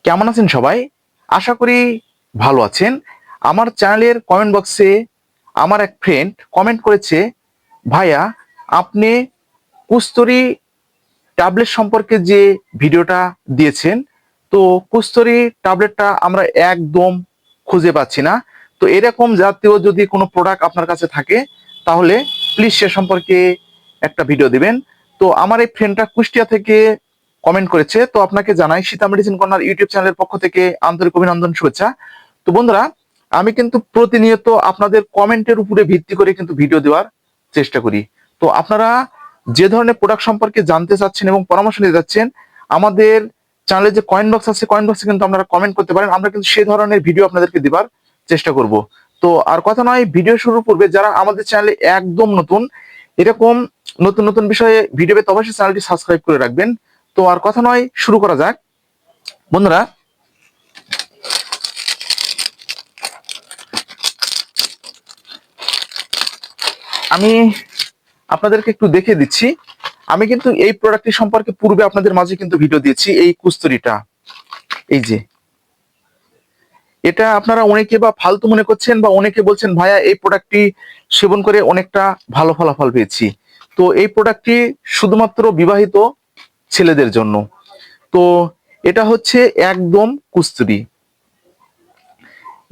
কেমন আছেন সবাই? আশা করি ভালো আছেন। আমার চ্যানেলের কমেন্ট বক্সে আমার এক ফ্রেন্ড কমেন্ট করেছে, ভাইয়া আপনি কুস্তরি ট্যাবলেট সম্পর্কে যে ভিডিওটা দিয়েছেন, তো কুস্তরি ট্যাবলেটটা আমরা একদম খুঁজে পাচ্ছি না। তো এরকম জাতীয় যদি কোনো প্রোডাক্ট আপনার কাছে থাকে তাহলে প্লিজ সে সম্পর্কে একটা ভিডিও দিবেন। তো আমার এই ফ্রেন্ডটা কুষ্টিয়া থেকে কমেন্ট করেছে, তো আপনাকে জানাই সীতা মেডিসিন কর্নার ইউটিউব চ্যানেলের পক্ষ থেকে আন্তরিক অভিনন্দন, শুভেচ্ছা। তো বন্ধুরা, আমি কিন্তু প্রতিনিয়ত আপনাদের কমেন্টের উপরে ভিত্তি করে কিন্তু ভিডিও দেওয়ার চেষ্টা করি। তো আপনারা যে ধরনের প্রোডাক্ট সম্পর্কে জানতে চাচ্ছেন এবং পরামর্শ নিতে যাচ্ছেন, আমাদের চ্যানেলে যে কয়েন বক্স আছে, কয়েন বক্সে কিন্তু আপনারা কমেন্ট করতে পারেন। আমরা কিন্তু সেই ধরনের ভিডিও আপনাদেরকে দেবার চেষ্টা করব। তো আর কথা নয়, ভিডিও শুরুর পূর্বে যারা আমাদের চ্যানেলে একদম নতুন, এরকম নতুন নতুন বিষয়ে ভিডিও পেতে অবশ্যই চ্যানেলটি সাবস্ক্রাইব করে রাখবেন। তো আর কথা নয়, শুরু করা যাক। বন্ধুরা, আমি আপনাদেরকে একটু দেখে দিচ্ছি। আমি কিন্তু এই প্রোডাক্টটি সম্পর্কে পূর্বে আপনাদের মাঝে কিন্তু ভিডিও দিয়েছি। এই কুস্তরিটা, এই যে এটা আপনারা অনেকে বা ফালতু মনে করছেন, বা অনেকে বলছেন ভাইয়া এই প্রোডাক্টটি সেবন করে অনেকটা ভালো ফলাফল পেয়েছি। তো এই প্রোডাক্টটি শুধুমাত্র বিবাহিত ছেলেদের জন্য। তো এটা হচ্ছে একদম কুস্তরি।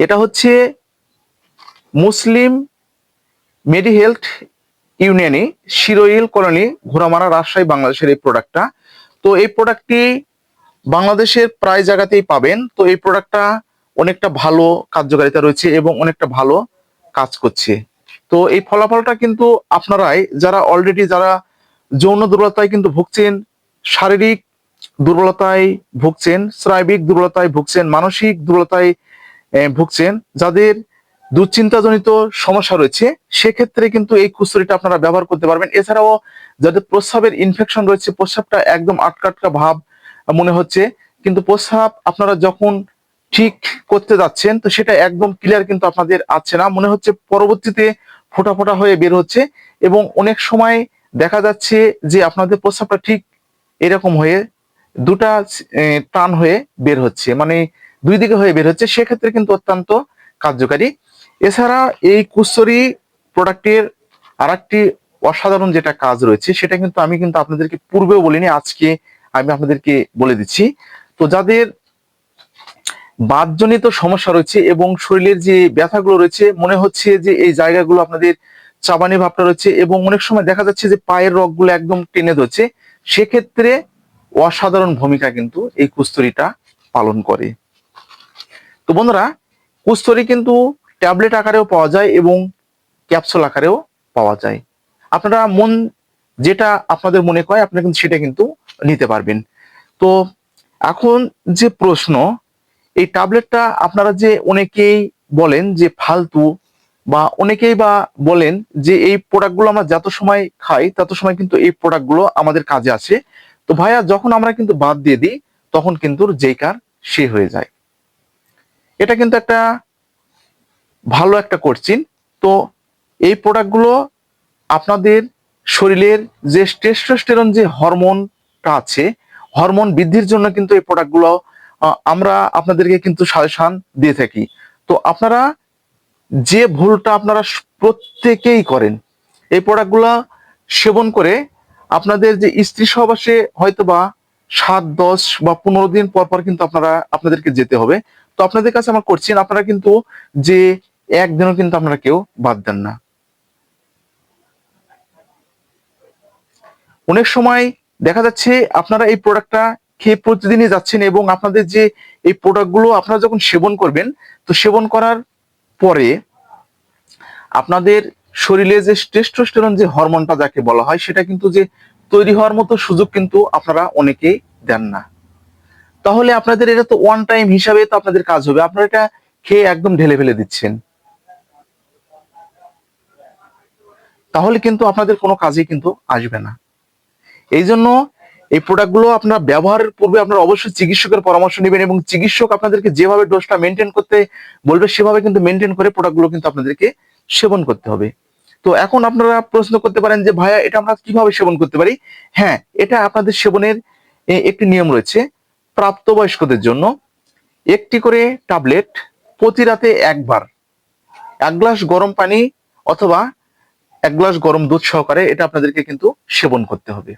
এটা হচ্ছে মুসলিম মেডি হেলথ ইউনিয়নে শিরোইল কলোনি, ঘোড়ামারা, রাজশাহী, বাংলাদেশের এই প্রোডাক্টটা। তো এই প্রোডাক্টটি বাংলাদেশের প্রায় জায়গাতেই পাবেন। তো এই প্রোডাক্টটা অনেকটা ভালো কার্যকারিতা রয়েছে এবং অনেকটা ভালো কাজ করছে। তো এই ফলাফলটা কিন্তু আপনারাই, যারা অলরেডি যারা যৌন দুর্বলতায় কিন্তু ভুগছেন, শারীরিক দুর্বলতায় ভুগছেন, শারীরিক দুর্বলতায় ভুগছেন, মানসিক দুর্বলতায় ভুগছেন, যাদের দুশ্চিন্তাজনিত সমস্যা রয়েছে, সেক্ষেত্রে কিন্তু এই কুস্তরিটা আপনারা ব্যবহার করতে পারবেন। এছাড়াও যাদের প্রস্রাবের ইনফেকশন রয়েছে, প্রস্রাবটা একদম আটকা আটকা ভাব মনে হচ্ছে, কিন্তু প্রস্রাব আপনারা যখন ঠিক করতে যাচ্ছেন তো সেটা একদম ক্লিয়ার কিন্তু আপনাদের আসছে না, মনে হচ্ছে পরবর্তীতে ফোঁটা ফোঁটা হয়ে বের হচ্ছে। এবং অনেক সময় দেখা যাচ্ছে যে আপনাদের প্রস্রাবটা ঠিক এরকম হয়ে দুটা টান হয়ে বের হচ্ছে, মানে দুই দিকে হয়ে বের হচ্ছে, সেক্ষেত্রে কিন্তু অত্যন্ত কার্যকারী। এছাড়া এই কুস্তরি প্রোডাক্টের আর একটি অসাধারণ যেটা কাজ রয়েছে, সেটা কিন্তু আমি কিন্তু আপনাদেরকে পূর্বেও বলিনি, আজকে আমি আপনাদেরকে বলে দিচ্ছি। তো যাদের বাতজনিত সমস্যা রয়েছে এবং শরীরের যে ব্যথাগুলো রয়েছে, মনে হচ্ছে যে এই জায়গাগুলো আপনাদের চাবানি ভাবটা রয়েছে, এবং অনেক সময় দেখা যাচ্ছে যে পায়ের রগগুলো একদম টেনে ধরছে, সেক্ষেত্রে অসাধারণ ভূমিকা কিন্তু এই কুস্তরিটা পালন করে। তো বন্ধুরা, কুস্তরি কিন্তু ট্যাবলেট আকারেও পাওয়া যায় এবং ক্যাপসুল আকারেও পাওয়া যায়। আপনারা যেটা আপনাদের মনে হয় আপনারা কিন্তু সেটা কিন্তু নিতে পারবেন। তো এখন যে প্রশ্ন, এই ট্যাবলেটটা আপনারা যে অনেকেই বলেন যে ফালতু, বা অনেকেই বা বলেন যে এই প্রোডাক্টগুলো আমরা যত সময় খাই তত সময় কিন্তু এই প্রোডাক্টগুলো আমাদের কাজে আসে। তো ভাইয়া যখন আমরা কিন্তু বাদ দিয়ে দিই তখন কিন্তু যেই কার সে হয়ে যায়। এটা কিন্তু একটা ভালো একটা কোশ্চিন। তো এই প্রোডাক্টগুলো আপনাদের শরীরের যে টেস্টোস্টেরন যে হরমোনটা আছে, হরমোন বৃদ্ধির জন্য কিন্তু এই প্রোডাক্টগুলো আমরা আপনাদেরকে কিন্তু সাজেশন দিয়ে থাকি। তো আপনারা যে ভুলটা আপনারা প্রত্যেকেই করেন, এই প্রোডাক্টগুলো সেবন করে আপনাদের যে স্ত্রী সহবাসে হয়তো বা 7, 10 বা 15 দিন পর পর কিন্তু আপনাদেরকে যেতে হবে। তো আপনাদের কাছে আমার করছেন, আপনারা কিন্তু যে একদিনও কিন্তু আপনারা কেউ বাদ দেন না। অনেক সময় দেখা যাচ্ছে আপনারা এই প্রোডাক্টটা খেয়ে প্রতিদিনই যাচ্ছেন, এবং আপনাদের যে এই প্রোডাক্টগুলো আপনারা যখন সেবন করবেন, তো সেবন করার পরে আপনাদের শরীরে যে টেস্টোস্টেরন যে হরমোনটা যাকে বলা হয়, সেটা কিন্তু যে তৈরি হওয়ার মতো সুযোগ কিন্তু আপনারা অনেকেই দেন না। তাহলে আপনাদের এটা তো ওয়ান টাইম হিসাবে তো আপনাদের কাজ হবে, আপনারা এটা খেয়ে একদম ঢেলে ফেলে দিচ্ছেন, তাহলে কিন্তু আপনাদের কোনো কাজে কিন্তু আসবে না। এই জন্য এই প্রোডাক্টগুলো আপনারা ব্যবহারের পূর্বে আপনারা অবশ্যই চিকিৎসকের পরামর্শ নেবেন, এবং চিকিৎসক আপনাদেরকে যেভাবে ডোজটা মেনটেন করতে বলবে সেভাবে কিন্তু মেনটেন করে প্রোডাক্টগুলো কিন্তু আপনাদেরকে সেবন করতে হবে। তো এখন আপনারা প্রশ্ন করতে পারেন যে ভাইয়া এটা আমরা কিভাবে সেবন করতে পারি? হ্যাঁ, এটা আপনাদের সেবনের একটি নিয়ম রয়েছে প্রাপ্তবয়স্কদের জন্য। একটি করে ট্যাবলেট প্রতি রাতে একবার 1 গ্লাস গরম পানি অথবা 1 গ্লাস গরম দুধ সহকারে এটা আপনাদেরকে কিন্তু সেবন করতে হবে।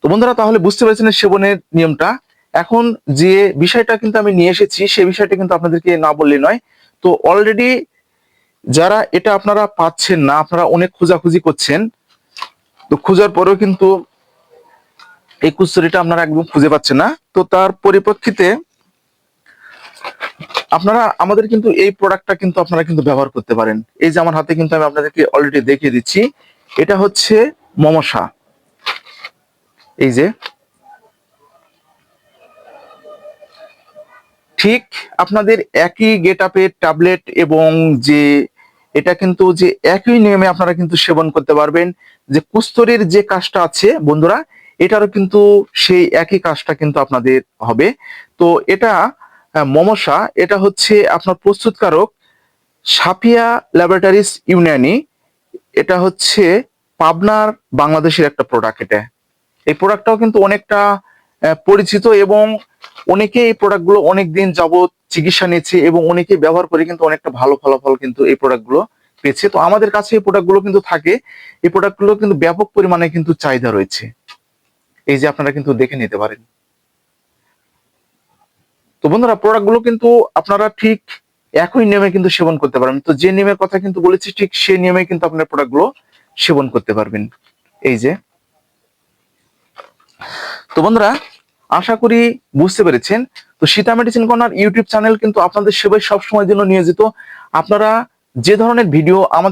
তো বন্ধুরা, তাহলে বুঝতে পেরেছেন সেবনের নিয়মটা। এখন যে বিষয়টা কিন্তু আমি নিয়ে এসেছি সেই বিষয়টা কিন্তু আপনাদেরকে না বললে নয়। তো অলরেডি যারা এটা আপনারা পাচ্ছেন না, আপনারা অনেক খোঁজাখুঁজি করছেন, তো খোঁজার পরেও কিন্তু এই কুস্তরিটা আপনারা একদম খুঁজে পাচ্ছেন না, তো তার পরিপ্রেক্ষিতে আপনারা আমাদের কিন্তু এই প্রোডাক্টটা কিন্তু আপনারা কিন্তু ব্যবহার করতে পারেন। এই যে আমার হাতে কিন্তু আমি আপনাদেরকে অলরেডি দেখিয়ে দিচ্ছি, এটা হচ্ছে মমসা। এই যে ঠিক আপনাদের একই গেট আপের ট্যাবলেট এবং যে এটা কিন্তু যে একই নিয়মে আপনারা কিন্তু সেবন করতে পারবেন। যে কুস্তরির যে কাজটা আছে বন্ধুরা, এটারও কিন্তু সেই একই কাজটা কিন্তু আপনাদের হবে। তো এটা মমসা, এটা হচ্ছে আপনার প্রস্তুতকারক সাফিয়া ল্যাবরেটরিজ ইউনানি। এটা হচ্ছে পাবনার বাংলাদেশের একটা প্রোডাক্ট। এই প্রোডাক্টটাও কিন্তু অনেকটা পরিচিত এবং অনেকে এই প্রোডাক্টগুলো অনেকদিন যাবত চিকিৎসা নিচ্ছে এবং অনেকে ব্যবহার করে কিন্তু অনেকটা ভালো ফলাফল কিন্তু এই প্রোডাক্টগুলো পেয়েছে। তো আমাদের কাছে এই প্রোডাক্টগুলো কিন্তু থাকে, এই প্রোডাক্টগুলো কিন্তু ব্যাপক পরিমাণে কিন্তু চাহিদা রয়েছে। এই যে আপনারা কিন্তু দেখে নিতে পারেন। তো বন্ধুরা, প্রোডাক্টগুলো কিন্তু আপনারা ঠিক একই নিয়মে কিন্তু সেবন করতে পারবেন। তো যে নিয়মের কথা কিন্তু বলেছি ঠিক সেই নিয়মে কিন্তু আপনার প্রোডাক্টগুলো সেবন করতে পারবেন। এই যে, তো বন্ধুরা, আশা করি বুঝতে পেরেছেন। তো Sita medicine corner YouTube channel কিন্তু আপনাদের সেবায় সবসময়ের জন্য নিয়োজিত। আপনারা যে ধরনের ভিডিও আমাদের